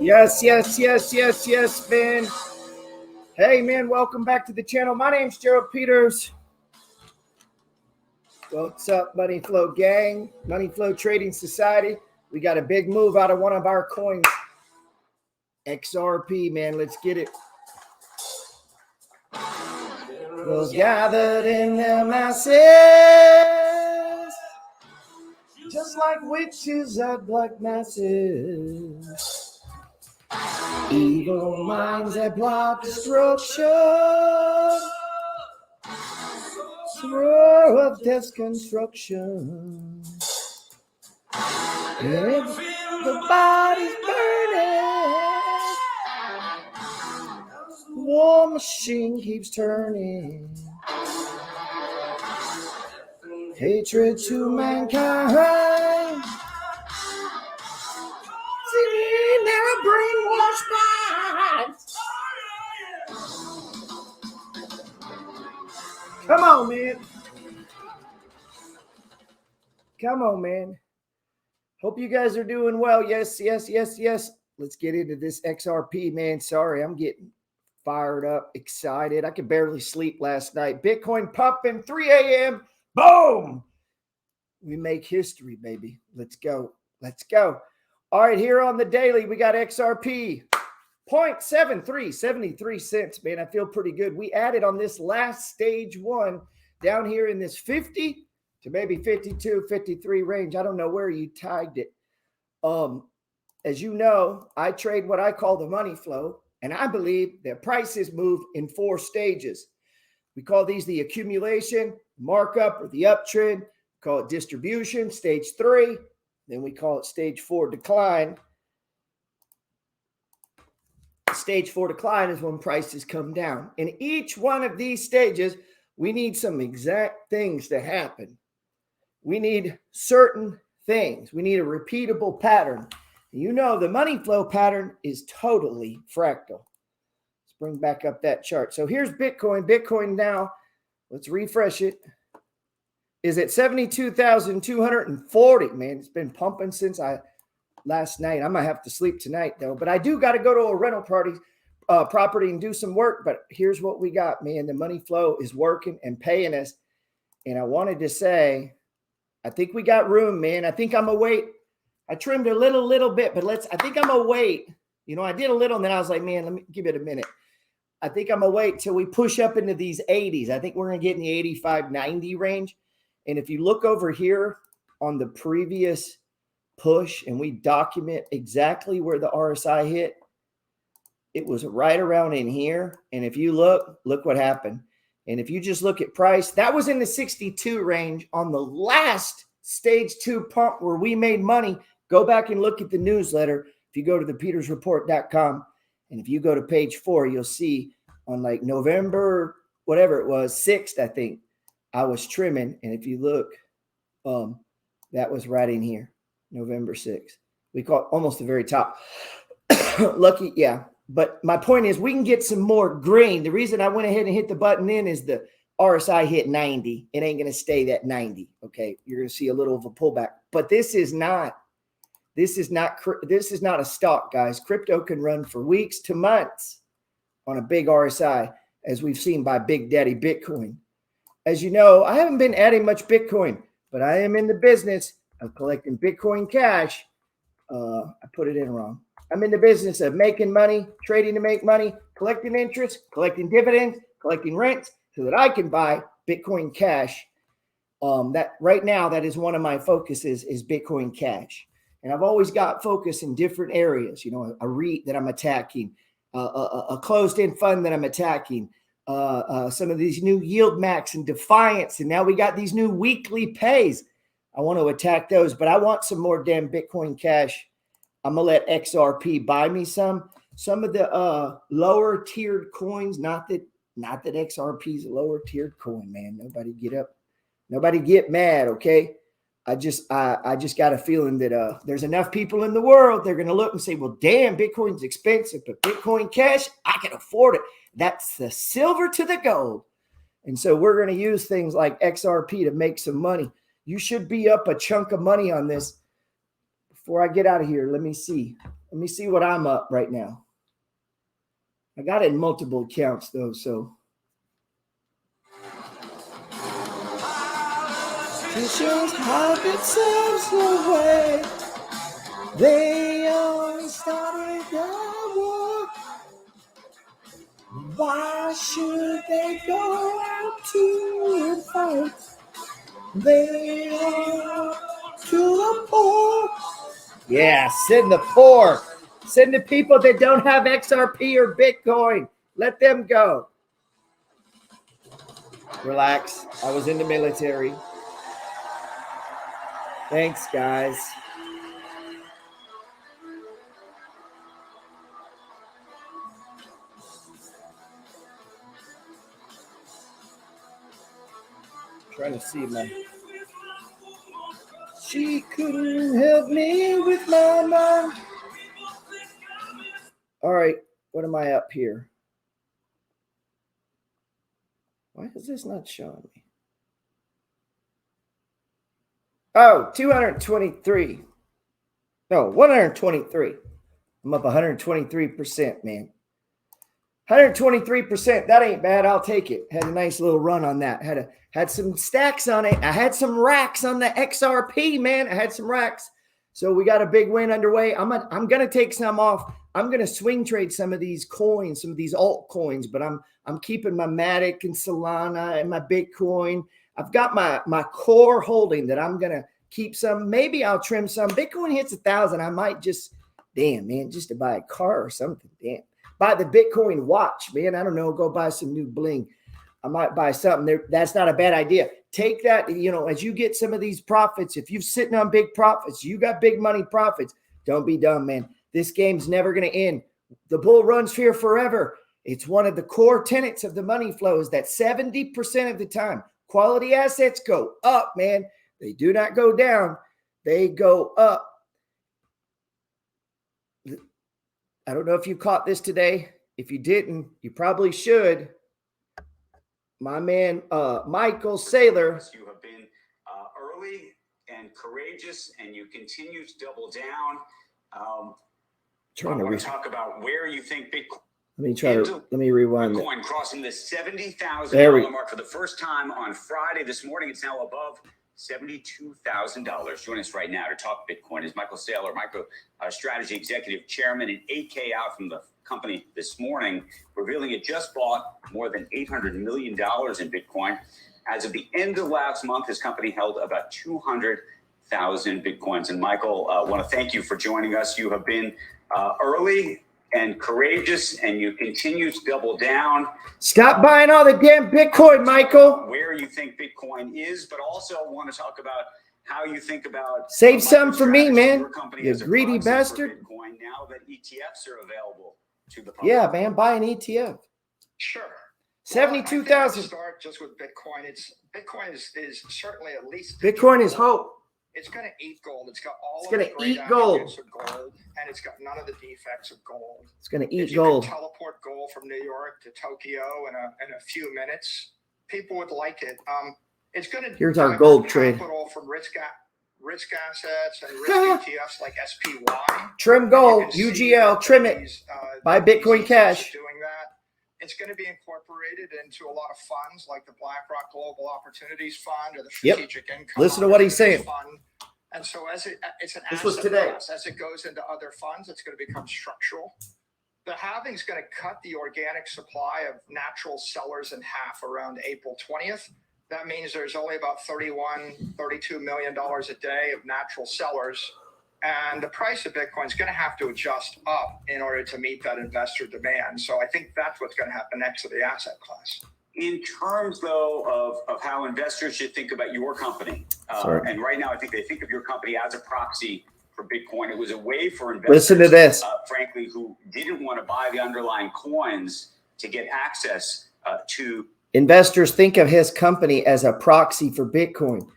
Yes, man. Hey, man, welcome back to the channel. My name's Gerald Peters. What's up, Money Flow gang? Money Flow Trading Society. We got a big move out of one of our coins. XRP, man. Let's get it. Those gathered in their masses, just like witches at black masses. Evil minds that plot destruction, throw of death's construction. If the body's burning, war machine keeps turning. Hatred to mankind, singing their brainwashed minds. Come on, man. Come on, man. Hope you guys are doing well. Yes. Let's get into this XRP, man. Sorry, I'm getting fired up, excited. I could barely sleep last night. Bitcoin pumping 3 a.m. Boom. We make history, baby. Let's go. All right, here on the daily, we got XRP. 0.73 cents, man. I feel pretty good. We added on this last stage one down here in this 50 to maybe 52, 53 range. I don't know where you tagged it. As you know, I trade what I call the money flow, and I believe that prices move in 4 stages. We call these the accumulation, markup, or the uptrend. We call it distribution, stage 3. Then we call it stage 4 decline. Stage 4 decline is when prices come down. In each one of these stages, we need some exact things to happen. We need certain things. We need a repeatable pattern. You know, the money flow pattern is totally fractal. Let's bring back up that chart. So here's Bitcoin. Bitcoin now, let's refresh it, is at 72,240. Man, it's been pumping since last night. I might have to sleep tonight, though. But I do got to go to a rental property and do some work. But here's what we got, man. The money flow is working and paying us. And I wanted to say, I think we got room, man. I think I'm going to wait. I trimmed a little bit, but I think I'm going to wait. You know, I did a little, and then I was like, man, let me give it a minute. I think I'm going to wait till we push up into these 80s. I think we're going to get in the 85, 90 range. And if you look over here on the previous push and we document exactly where the RSI hit, it was right around in here. And if you look what happened. And if you just look at price, that was in the 62 range on the last stage 2 pump where we made money. Go back and look at the newsletter. If you go to thepetersreport.com and if you go to page 4, you'll see on like November, whatever it was, 6th, I think, I was trimming. And if you look, that was right in here, November 6th. We call it almost the very top. Lucky, yeah. But my point is we can get some more green. The reason I went ahead and hit the button in is the RSI hit 90. It ain't going to stay that 90. Okay. You're going to see a little of a pullback, but this is not a stock, guys. Crypto can run for weeks to months on a big RSI, as we've seen by Big Daddy Bitcoin. As you know, I haven't been adding much Bitcoin, but I am in the business of collecting Bitcoin Cash. I put it in wrong. I'm in the business of making money, trading to make money, collecting interest, collecting dividends, collecting rents so that I can buy Bitcoin Cash. That right now, that is one of my focuses is Bitcoin Cash. And I've always got focus in different areas, you know, a REIT that I'm attacking, a closed-end fund that I'm attacking, some of these new yield max and defiance. And now we got these new weekly pays. I want to attack those, but I want some more damn Bitcoin Cash. I'm going to let XRP buy me some of the lower tiered coins. Not that XRP is a lower tiered coin, man. Nobody get up. Nobody get mad. Okay. I just got a feeling that there's enough people in the world. They're going to look and say, well, damn, Bitcoin's expensive, but Bitcoin Cash, I can afford it. That's the silver to the gold. And so we're going to use things like XRP to make some money. You should be up a chunk of money on this. Before I get out of here, let me see. Let me see what I'm up right now. I got it in multiple accounts though, so. Just hide themselves away. They all started the war. Why should they go out to fight? They are to the poor. Yeah, send the poor. Send the people that don't have XRP or Bitcoin. Let them go. Relax. I was in the military. Thanks, guys. Trying to see my. She couldn't help me with my mind. All right, what am I up here? Why is this not showing me? Oh, 223. No, 123. I'm up 123%, man. 123%. That ain't bad. I'll take it. Had a nice little run on that. Had some stacks on it. I had some racks on the XRP, man. I had some racks. So we got a big win underway. I'm gonna take some off. I'm gonna swing trade some of these coins, some of these altcoins, but I'm keeping my Matic and Solana and my Bitcoin. I've got my core holding that I'm gonna keep some. Maybe I'll trim some. Bitcoin hits 1,000. I might just, damn, man, just to buy a car or something. Damn. Buy the Bitcoin watch, man. I don't know. Go buy some new bling. I might buy something there. That's not a bad idea. Take that, as you get some of these profits, if you're sitting on big profits, you got big money profits. Don't be dumb, man. This game's never going to end. The bull runs here forever. It's one of the core tenets of the money flows that 70% of the time, quality assets go up, man. They do not go down. They go up. I don't know if you caught this today. If you didn't, you probably should. My man, Michael Saylor. You have been early and courageous, and you continue to double down. Trying to talk about where you think Bitcoin. Let me rewind. Bitcoin crossing the $70,000 mark for the first time on Friday. This morning, it's now above $72,000. Join us right now to talk Bitcoin is Michael Saylor, Strategy Executive Chairman, and 8K out from the company this morning, revealing it just bought more than $800 million in Bitcoin. As of the end of last month, his company held about 200,000 Bitcoins. And Michael, I want to thank you for joining us. You have been early and courageous, and you continue to double down. Stop buying all the damn Bitcoin, Michael. Where you think Bitcoin is, but also want to talk about how you think about save some for me, man. You greedy bastard. Bitcoin now that ETFs are available to the public. Yeah, man, buy an ETF. Sure. 72,000. Start just with Bitcoin. Bitcoin is certainly at least Bitcoin is hope. It's going to eat gold. It's got all it's of the great attributes gold. Of gold, and it's got none of the defects of gold. It's going to eat if gold. You can teleport gold from New York to Tokyo in a few minutes. People would like it. It's going to. Here's our gold trade. Capital from risk assets and risk ETFs like SPY. Trim gold, UGL, trim it. Buy Bitcoin Cash. Doing that. It's going to be incorporated into a lot of funds like the BlackRock Global Opportunities Fund or the Strategic Income. Listen to what he's saying. Fund. And so as it's an this asset was today. class, as it goes into other funds, it's going to become structural. The halving is going to cut the organic supply of natural sellers in half around April 20th. That means there's only about $32 million a day of natural sellers. And the price of Bitcoin is going to have to adjust up in order to meet that investor demand. So I think that's what's going to happen next to the asset class. In terms, though, of how investors should think about your company, and right now I think they think of your company as a proxy for Bitcoin. It was a way for investors, listen to this, frankly, who didn't want to buy the underlying coins to get access to. Investors think of his company as a proxy for Bitcoin.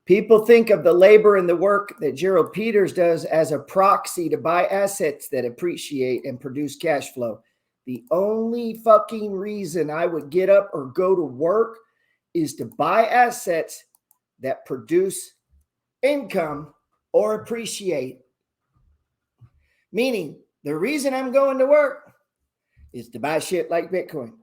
People think of the labor and the work that Gerald Peters does as a proxy to buy assets that appreciate and produce cash flow. The only fucking reason I would get up or go to work is to buy assets that produce income or appreciate. Meaning, the reason I'm going to work is to buy shit like Bitcoin.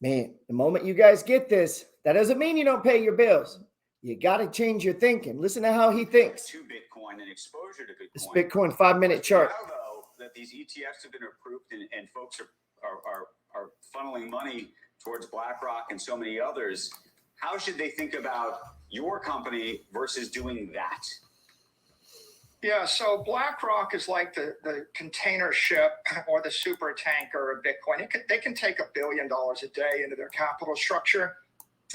Man, the moment you guys get this, that doesn't mean you don't pay your bills. You got to change your thinking. Listen to how he thinks. To Bitcoin and exposure to Bitcoin. This Bitcoin 5-minute chart. Now, though, that these ETFs have been approved and folks are funneling money towards BlackRock and so many others, how should they think about your company versus doing that? Yeah, so BlackRock is like the container ship or the super tanker of Bitcoin. They can take $1 billion a day into their capital structure,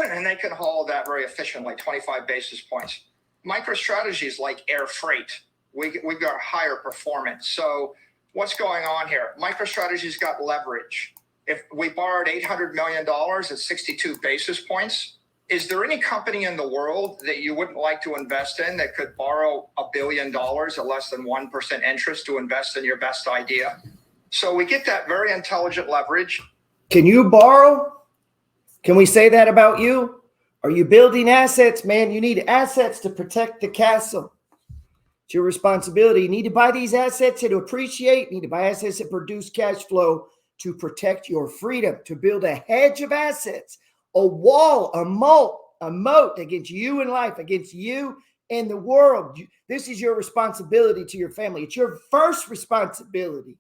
and they can haul that very efficiently, 25 basis points. MicroStrategy is like air freight. We've got higher performance. So what's going on here? MicroStrategy's got leverage. If we borrowed $800 million at 62 basis points, is there any company in the world that you wouldn't like to invest in that could borrow $1 billion at less than 1% interest to invest in your best idea? So we get that very intelligent leverage. Can you borrow? Can we say that about you? Are you building assets, man? You need assets to protect the castle. It's your responsibility. You need to buy these assets to appreciate. You need to buy assets that produce cash flow to protect your freedom, to build a hedge of assets, a wall, a moat against you in life, against you and the world. This is your responsibility to your family. It's your first responsibility.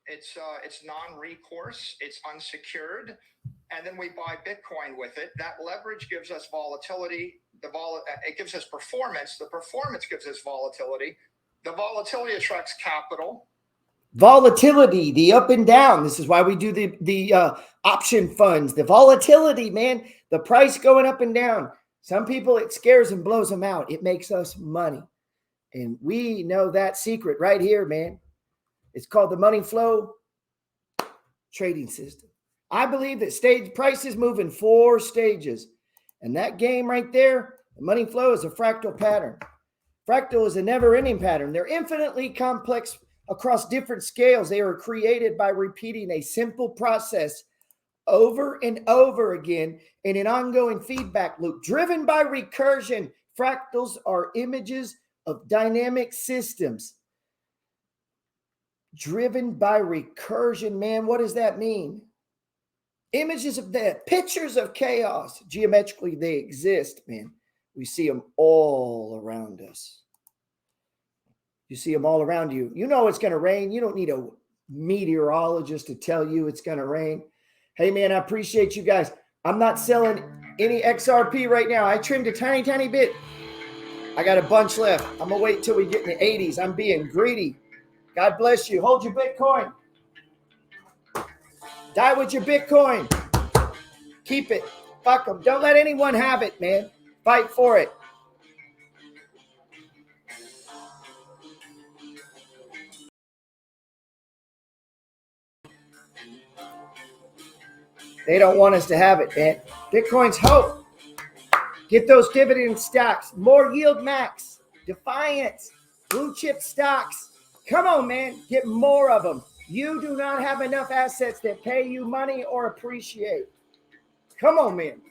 It's non-recourse, it's unsecured, and then we buy Bitcoin with it. That leverage gives us volatility. It gives us performance. The performance gives us volatility. The volatility attracts capital. Volatility, the up and down. This is why we do the option funds. The volatility, man, the price going up and down. Some people, it scares and blows them out. It makes us money. And we know that secret right here, man. It's called the money flow trading system. I believe that stage prices move in 4 stages. And that game right there, the money flow, is a fractal pattern. Fractal is a never-ending pattern. They're infinitely complex across different scales. They are created by repeating a simple process over and over again in an ongoing feedback loop driven by recursion. Fractals are images of dynamic systems driven by recursion. Man, what does that mean? Images of that, pictures of chaos. Geometrically, they exist, man. We see them all around us. You see them all around you. You know it's going to rain. You don't need a meteorologist to tell you it's going to rain. Hey, man, I appreciate you guys. I'm not selling any XRP right now. I trimmed a tiny, tiny bit. I got a bunch left. I'm going to wait till we get in the 80s. I'm being greedy. God bless you. Hold your Bitcoin. Die with your Bitcoin. Keep it. Fuck them. Don't let anyone have it, man. Fight for it. They don't want us to have it, man. Bitcoin's hope. Get those dividend stocks. More yield max. Defiance. Blue chip stocks. Come on, man. Get more of them. You do not have enough assets that pay you money or appreciate. Come on, man.